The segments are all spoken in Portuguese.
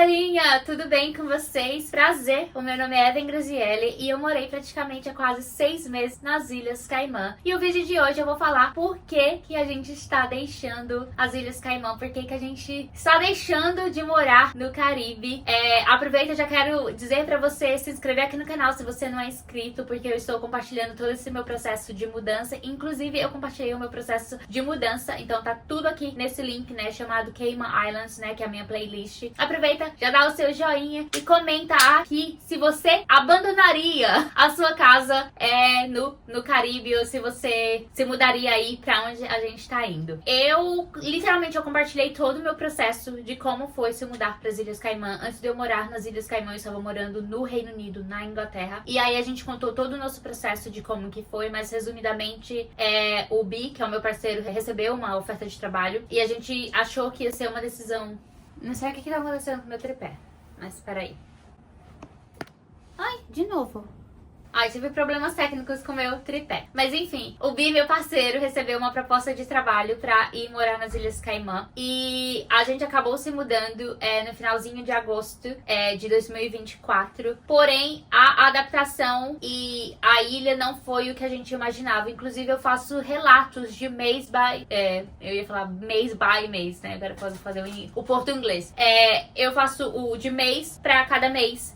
galerinha, tudo bem com vocês? Prazer, o meu nome é Evan Grazielli e eu morei praticamente há quase 6 meses nas Ilhas Caimã. E o vídeo de hoje eu vou falar por que a gente está deixando as Ilhas Caimã, por que a gente está deixando de morar no Caribe. Aproveita, já quero dizer pra você se inscrever aqui no canal se você não é inscrito, porque eu estou compartilhando todo esse meu processo de mudança. Inclusive eu compartilhei o meu processo de mudança, então tá tudo aqui nesse link, né, chamado Cayman Islands, né, que é a minha playlist. Aproveita, já dá o seu joinha e comenta aqui se você abandonaria a sua casa no Caribe ou se você se mudaria aí pra onde a gente tá indo. Eu compartilhei todo o meu processo de como foi se mudar para as Ilhas Caimã. Antes de eu morar nas Ilhas Caimã, eu estava morando no Reino Unido, na Inglaterra. E aí a gente contou todo o nosso processo de como que foi, mas resumidamente o Bi, que é o meu parceiro, recebeu uma oferta de trabalho e a gente achou que ia ser uma decisão. Não sei o que tá acontecendo com o meu tripé, mas peraí. Ai, de novo. Ai, tive problemas técnicos com o meu tripé. Mas enfim, o Bi, meu parceiro, recebeu uma proposta de trabalho pra ir morar nas Ilhas Caimã. E a gente acabou se mudando no finalzinho de agosto de 2024. Porém, a adaptação e a ilha não foi o que a gente imaginava. Inclusive, eu faço relatos de mês by... eu ia falar mês by mês, né? Agora eu posso fazer o português. Eu faço o de mês pra cada mês.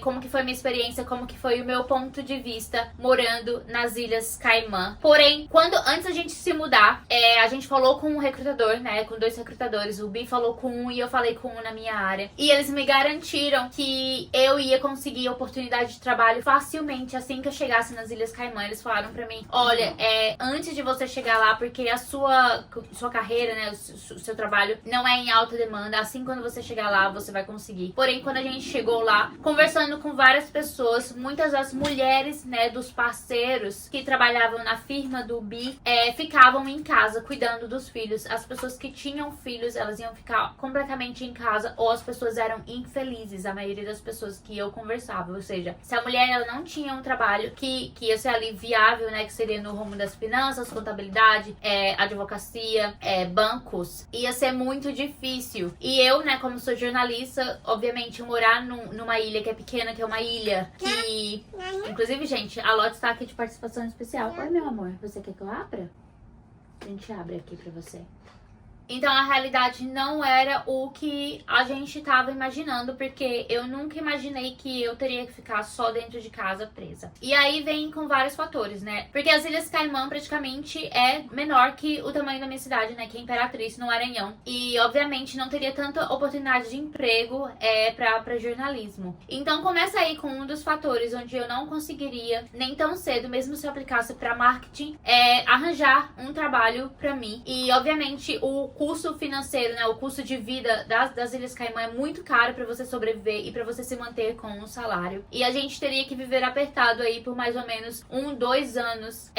Como que foi a minha experiência, como que foi o meu ponto de vista morando nas Ilhas Caimã. Porém, antes a gente se mudar, a gente falou com um recrutador, né, com 2 recrutadores. O Bi falou com um e eu falei com um na minha área. E eles me garantiram que eu ia conseguir oportunidade de trabalho facilmente assim que eu chegasse nas Ilhas Caimã. Eles falaram pra mim, olha, antes de você chegar lá, porque a sua carreira, né, o seu trabalho não é em alta demanda, assim quando você chegar lá, você vai conseguir. Porém, quando a gente chegou lá, conversando com várias pessoas, muitas das mulheres, né, dos parceiros que trabalhavam na firma do Bi, ficavam em casa cuidando dos filhos. As pessoas que tinham filhos, elas iam ficar completamente em casa, ou as pessoas eram infelizes, a maioria das pessoas que eu conversava. Ou seja, se a mulher ela não tinha um trabalho que ia ser ali viável, né, que seria no rumo das finanças, contabilidade, advocacia, bancos, ia ser muito difícil. E eu, né, como sou jornalista, obviamente morar numa ilha que é pequena, que é uma ilha que... Inclusive, gente, a Lotte está aqui de participação especial. Oi, meu amor, você quer que eu abra? A gente abre aqui pra você. Então, a realidade não era o que a gente tava imaginando, porque eu nunca imaginei que eu teria que ficar só dentro de casa presa. E aí vem com vários fatores, né? Porque as Ilhas Caimã praticamente é menor que o tamanho da minha cidade, né? Que é Imperatriz, no Maranhão. E, obviamente, não teria tanta oportunidade de emprego pra jornalismo. Então, começa aí com um dos fatores onde eu não conseguiria, nem tão cedo, mesmo se eu aplicasse pra marketing, arranjar um trabalho pra mim. E, obviamente, o custo financeiro, né, o custo de vida das Ilhas Caimã é muito caro pra você sobreviver e pra você se manter com um salário. E a gente teria que viver apertado aí por mais ou menos 2 anos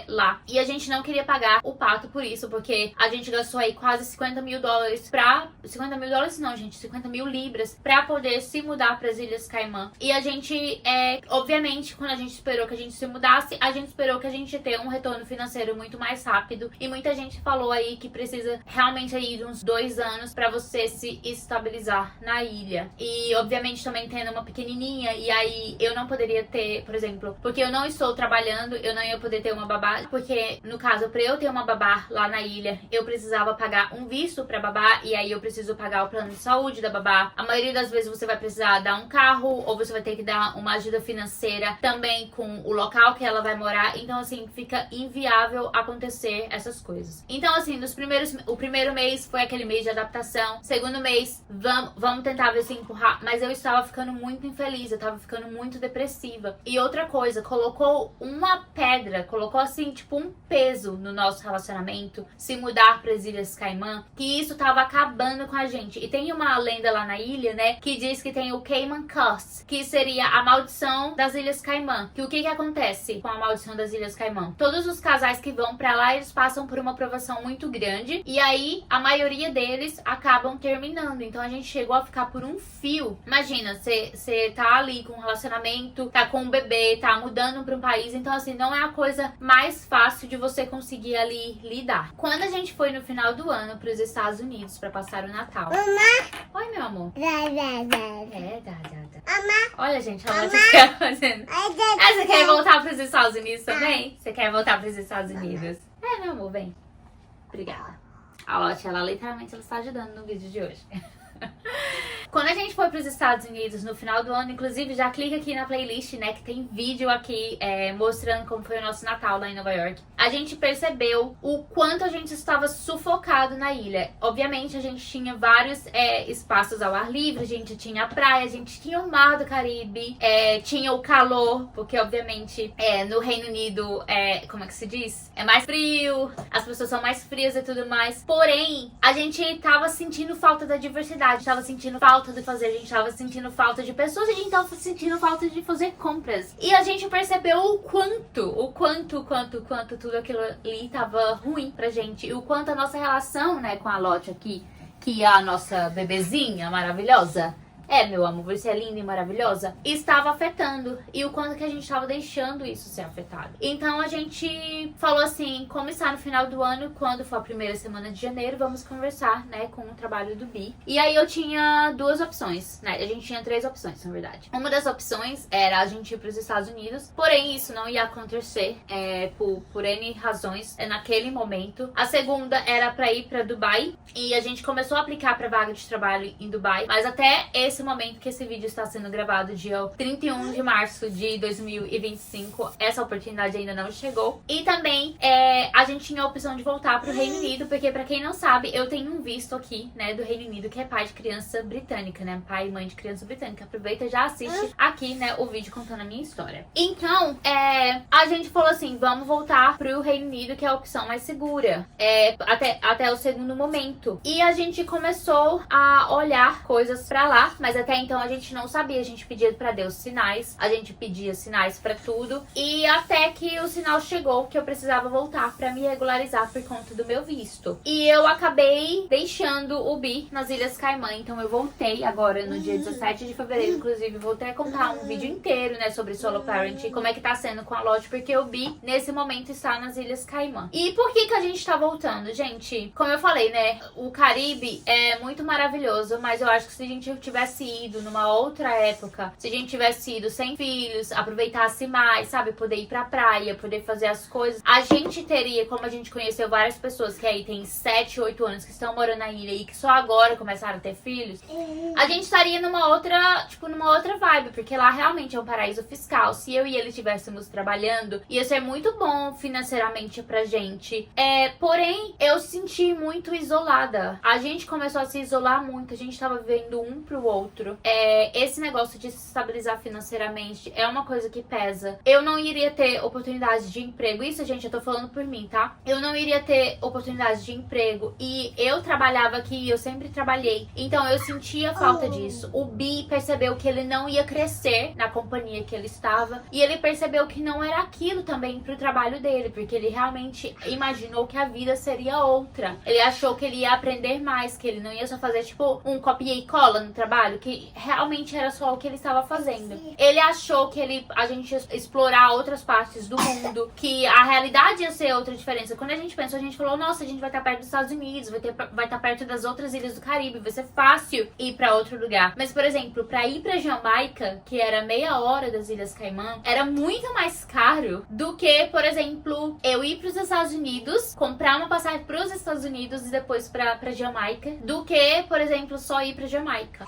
lá. E a gente não queria pagar o pato por isso, porque a gente gastou aí quase 50 mil dólares pra... 50 mil dólares não, gente, 50 mil libras pra poder se mudar pras Ilhas Caimã. E a gente, obviamente, quando a gente esperou que a gente se mudasse, a gente esperou que a gente ia ter um retorno financeiro muito mais rápido. E muita gente falou aí que precisa realmente aí de uns 2 anos pra você se estabilizar na ilha. E obviamente também tendo uma pequenininha, e aí eu não poderia ter, por exemplo, porque eu não estou trabalhando, eu não ia poder ter uma babá, porque no caso, pra eu ter uma babá lá na ilha, eu precisava pagar um visto pra babá, e aí eu preciso pagar o plano de saúde da babá. A maioria das vezes você vai precisar dar um carro, ou você vai ter que dar uma ajuda financeira também com o local que ela vai morar. Então assim, fica inviável acontecer essas coisas. Então assim, o primeiro mês foi aquele mês de adaptação. Segundo mês, vamos tentar ver se empurrar. Mas eu estava ficando muito infeliz, eu estava ficando muito depressiva. E outra coisa, colocou uma pedra, colocou assim, tipo um peso no nosso relacionamento, se mudar para as Ilhas Caimã, que isso tava acabando com a gente. E tem uma lenda lá na ilha, né, que diz que tem o Cayman Curse, que seria a maldição das Ilhas Caimã. Que o que acontece com a maldição das Ilhas Caimã? Todos os casais que vão pra lá, eles passam por uma provação muito grande. E aí aí, a maioria deles acabam terminando. Então a gente chegou a ficar por um fio. Imagina, você tá ali com um relacionamento, tá com um bebê, tá mudando pra um país. Então, assim, não é a coisa mais fácil de você conseguir ali lidar. Quando a gente foi no final do ano pros Estados Unidos pra passar o Natal. Mamãe. Oi, meu amor. Mamãe. Olha, gente, a Lotte está fazendo. Você quer voltar pros Estados Unidos também? Você quer voltar pros Estados Unidos? É, meu amor, vem. Obrigada. A Lotte, ela literalmente ela está ajudando no vídeo de hoje. Quando a gente foi para os Estados Unidos no final do ano, inclusive já clica aqui na playlist, né, que tem vídeo aqui mostrando como foi o nosso Natal lá em Nova York. A gente percebeu o quanto a gente estava sufocado na ilha. Obviamente a gente tinha vários espaços ao ar livre, a gente tinha a praia, a gente tinha o mar do Caribe, tinha o calor, porque obviamente no Reino Unido, como é que se diz? É mais frio, as pessoas são mais frias e tudo mais. Porém, a gente tava sentindo falta da diversidade, tava sentindo falta de fazer, a gente tava sentindo falta de pessoas, a gente tava sentindo falta de fazer compras. E a gente percebeu o quanto tudo aquilo ali tava ruim pra gente. E o quanto a nossa relação, né, com a Lotte aqui, que é a nossa bebezinha maravilhosa, meu amor, você é linda e maravilhosa, estava afetando. E o quanto que a gente estava deixando isso ser afetado. Então a gente falou assim, como está no final do ano, quando for a primeira semana de janeiro, vamos conversar, né, com o trabalho do Bi. E aí eu tinha duas opções, né, a gente tinha três opções, na verdade. Uma das opções era a gente ir para os Estados Unidos, porém isso não ia acontecer por N razões naquele momento. A segunda era para ir para Dubai, e a gente começou a aplicar para vaga de trabalho em Dubai, mas até esse momento que esse vídeo está sendo gravado, dia 31 de março de 2025, essa oportunidade ainda não chegou. E também a gente tinha a opção de voltar pro Reino Unido, porque pra quem não sabe, eu tenho um visto aqui, né, do Reino Unido, que é pai de criança britânica, né, pai e mãe de criança britânica. Aproveita e já assiste aqui, né, o vídeo contando a minha história. Então, a gente falou assim, vamos voltar pro Reino Unido, que é a opção mais segura, até o segundo momento. E a gente começou a olhar coisas pra lá, mas até então a gente não sabia, a gente pedia pra Deus sinais, a gente pedia sinais pra tudo, e até que o sinal chegou que eu precisava voltar pra me regularizar por conta do meu visto. E eu acabei deixando o Bi nas Ilhas Caimã, então eu voltei agora no dia 17 de fevereiro, inclusive voltei a contar um vídeo inteiro, né, sobre solo parent, como é que tá sendo com a Lotte, porque o Bi nesse momento está nas Ilhas Caimã. E por que a gente tá voltando, gente? Como eu falei, né, o Caribe é muito maravilhoso, mas eu acho que se a gente tivesse ido numa outra época, se a gente tivesse ido sem filhos, aproveitasse mais, sabe, poder ir pra praia, poder fazer as coisas, a gente teria, como a gente conheceu várias pessoas que aí tem 7, 8 anos que estão morando na ilha e que só agora começaram a ter filhos, a gente estaria numa outra, numa outra vibe, porque lá realmente é um paraíso fiscal. Se eu e ele estivéssemos trabalhando, ia ser muito bom financeiramente pra gente. Porém, eu senti muito isolada. A gente começou a se isolar muito, a gente tava vivendo um pro outro. Esse negócio de se estabilizar financeiramente é uma coisa que pesa. Eu não iria ter oportunidade de emprego. Isso, gente, eu tô falando por mim, tá? Eu não iria ter oportunidade de emprego. E eu trabalhava aqui, eu sempre trabalhei. Então eu sentia falta disso. O Bi percebeu que ele não ia crescer na companhia que ele estava. E ele percebeu que não era aquilo também pro trabalho dele. Porque ele realmente imaginou que a vida seria outra. Ele achou que ele ia aprender mais. Que ele não ia só fazer, tipo, um copia e cola no trabalho. Que realmente era só o que ele estava fazendo. Ele achou que a gente ia explorar outras partes do mundo. Que a realidade ia ser outra diferença. Quando a gente pensou, a gente falou, nossa, a gente vai estar perto dos Estados Unidos. Vai estar perto das outras ilhas do Caribe. Vai ser fácil ir pra outro lugar. Mas, por exemplo, pra ir pra Jamaica, que era meia hora das Ilhas Caimã, era muito mais caro do que, por exemplo, eu ir pros Estados Unidos, comprar uma passagem pros Estados Unidos e depois pra Jamaica, do que, por exemplo, só ir pra Jamaica.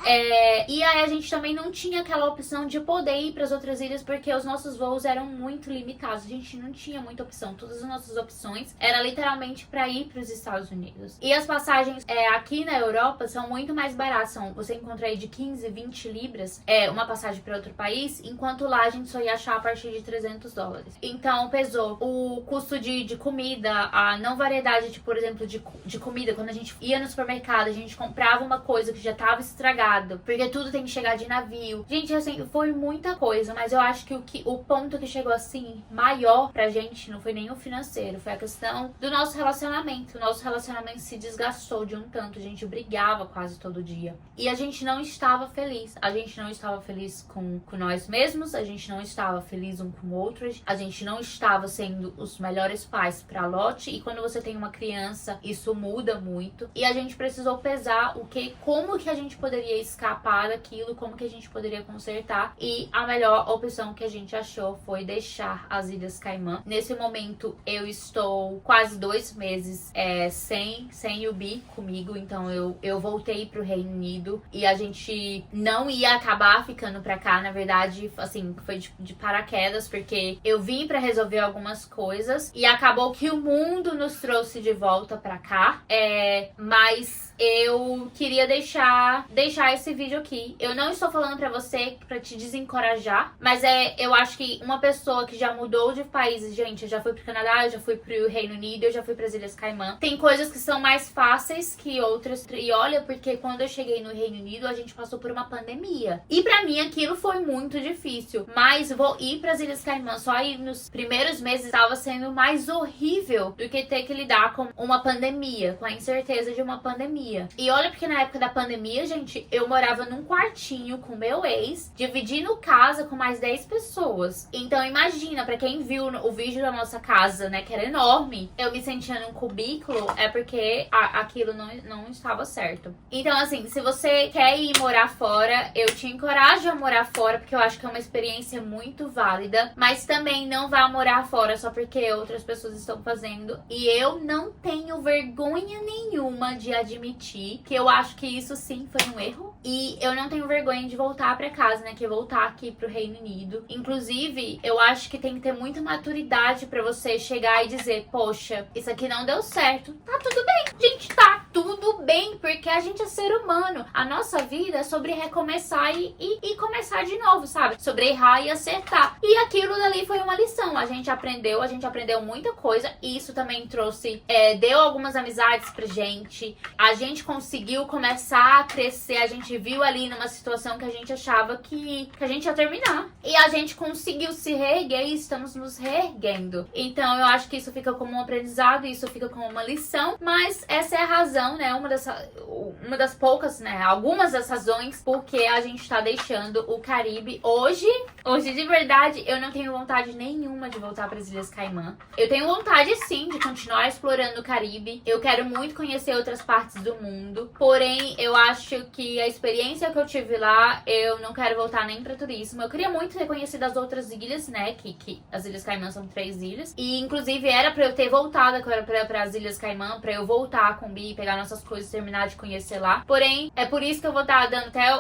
E aí a gente também não tinha aquela opção de poder ir pras outras ilhas, porque os nossos voos eram muito limitados. A gente não tinha muita opção. Todas as nossas opções era literalmente pra ir pros Estados Unidos. E as passagens aqui na Europa são muito mais baratas. Você encontra aí de 15, 20 libras uma passagem para outro país, enquanto lá a gente só ia achar a partir de $300. Então pesou o custo de comida, a não variedade de, por exemplo, de comida. Quando a gente ia no supermercado, a gente comprava uma coisa que já estava estragado porque tudo tem que chegar de navio. Gente, assim, foi muita coisa, mas eu acho que o ponto que chegou, assim, maior pra gente não foi nem o financeiro, foi a questão do nosso relacionamento. O nosso relacionamento se desgastou de um tanto, a gente brigava quase todo dia. E a gente não estava feliz. A gente não estava feliz com nós mesmos, a gente não estava feliz um com o outro, a gente não estava sendo os melhores pais pra Lotte. E quando você tem uma criança, isso muda muito. E a gente precisou pesar como que a gente poderia escapar daquilo, como que a gente poderia consertar. E a melhor opção que a gente achou foi deixar as Ilhas Caimã. Nesse momento, eu estou quase 2 meses sem o Bi comigo. Então, eu voltei pro Reino Unido e a gente não ia acabar ficando pra cá. Na verdade, assim, foi de paraquedas, porque eu vim pra resolver algumas coisas e acabou que o mundo nos trouxe de volta pra cá. Mas eu queria deixar esse vídeo aqui. Eu não estou falando pra você pra te desencorajar, mas eu acho que uma pessoa que já mudou de países, gente, eu já fui pro Canadá, eu já fui pro Reino Unido, eu já fui pras Ilhas Caimã. Tem coisas que são mais fáceis que outras. E olha, porque quando eu cheguei no Reino Unido, a gente passou por uma pandemia. E pra mim aquilo foi muito difícil. Mas vou ir pras Ilhas Caimã só aí nos primeiros meses estava sendo mais horrível do que ter que lidar com uma pandemia, com a incerteza de uma pandemia. E olha, porque na época da pandemia, gente, eu morava num quartinho com meu ex, dividindo casa com mais 10 pessoas. Então imagina, pra quem viu o vídeo da nossa casa, né, que era enorme, eu me sentia num cubículo, é porque aquilo não estava certo. Então, assim, se você quer ir morar fora, eu te encorajo a morar fora, porque eu acho que é uma experiência muito válida, mas também não vá morar fora só porque outras pessoas estão fazendo. E eu não tenho vergonha nenhuma de admitir que eu acho que isso sim foi um erro. E eu não tenho vergonha de voltar pra casa, né, que é voltar aqui pro Reino Unido. Inclusive, eu acho que tem que ter muita maturidade pra você chegar e dizer, poxa, isso aqui não deu certo. Tá tudo bem, gente, tá tudo bem, porque a gente é ser humano. A nossa vida é sobre recomeçar e começar de novo, sabe? Sobre errar e acertar. E aquilo dali foi uma lição. A gente aprendeu muita coisa. E isso também trouxe, deu algumas amizades pra gente. A gente conseguiu começar a crescer. A gente viu ali numa situação que a gente achava que a gente ia terminar. E a gente conseguiu se reerguer e estamos nos reerguendo. Então eu acho que isso fica como um aprendizado, isso fica como uma lição. Mas essa é a razão, né? Uma das poucas, né? Algumas das razões porque a gente tá deixando o Caribe. Hoje de verdade, eu não tenho vontade nenhuma de voltar para as Ilhas Caimã. Eu tenho vontade sim de continuar explorando o Caribe. Eu quero muito conhecer outras partes do mundo. Porém, eu acho que a experiência que eu tive lá, eu não quero voltar nem para turismo. Eu queria muito ter conhecido as outras ilhas, né? Que as Ilhas Caimã são 3 ilhas. E inclusive era para eu ter voltado para as Ilhas Caimã, para eu voltar com o Bi, pegar nossas coisas, terminar de conhecer lá. Porém, é por isso que eu vou estar dando até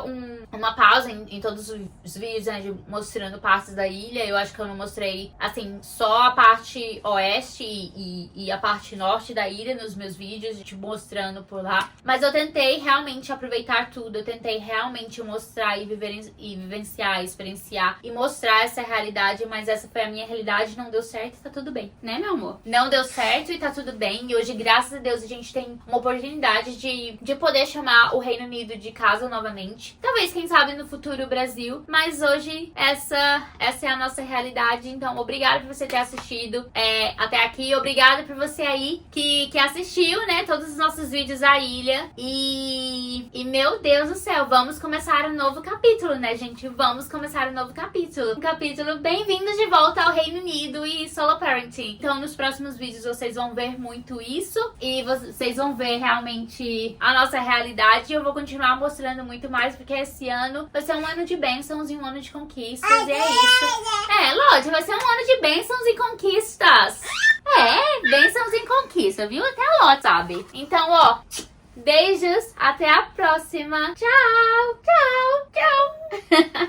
uma pausa em todos os vídeos, né, de mostrando partes da ilha. Eu acho que eu não mostrei, assim, só a parte oeste e a parte norte da ilha nos meus vídeos, te mostrando por lá. Mas eu tentei realmente aproveitar tudo. Eu tentei realmente mostrar e vivenciar, experienciar e mostrar essa realidade. Mas essa foi a minha realidade, não deu certo e tá tudo bem, né, meu amor? Não deu certo e tá tudo bem. E hoje, graças a Deus, a gente tem uma oportunidade de poder chamar o Reino Unido de casa novamente. Talvez, quem sabe, no futuro o Brasil. Mas hoje, essa é a nossa realidade. Então, obrigada por você ter assistido até aqui. Obrigada por você aí que assistiu, né, todos os nossos vídeos da ilha. E meu Deus do céu, vamos começar um novo capítulo, né, gente? Vamos começar um novo capítulo. Um capítulo bem-vindos de volta ao Reino Unido e solo parenting. Então, nos próximos vídeos vocês vão ver muito isso. E vocês vão ver realmente a nossa realidade. E eu vou continuar mostrando muito mais, porque esse ano vai ser um ano de bênçãos e um ano de conquistas. E é isso. Lógico, vai ser um ano de bênçãos e conquistas. Bênçãos e conquistas, viu? Até a Lotte sabe. Então, ó, beijos, até a próxima. Tchau, tchau, tchau.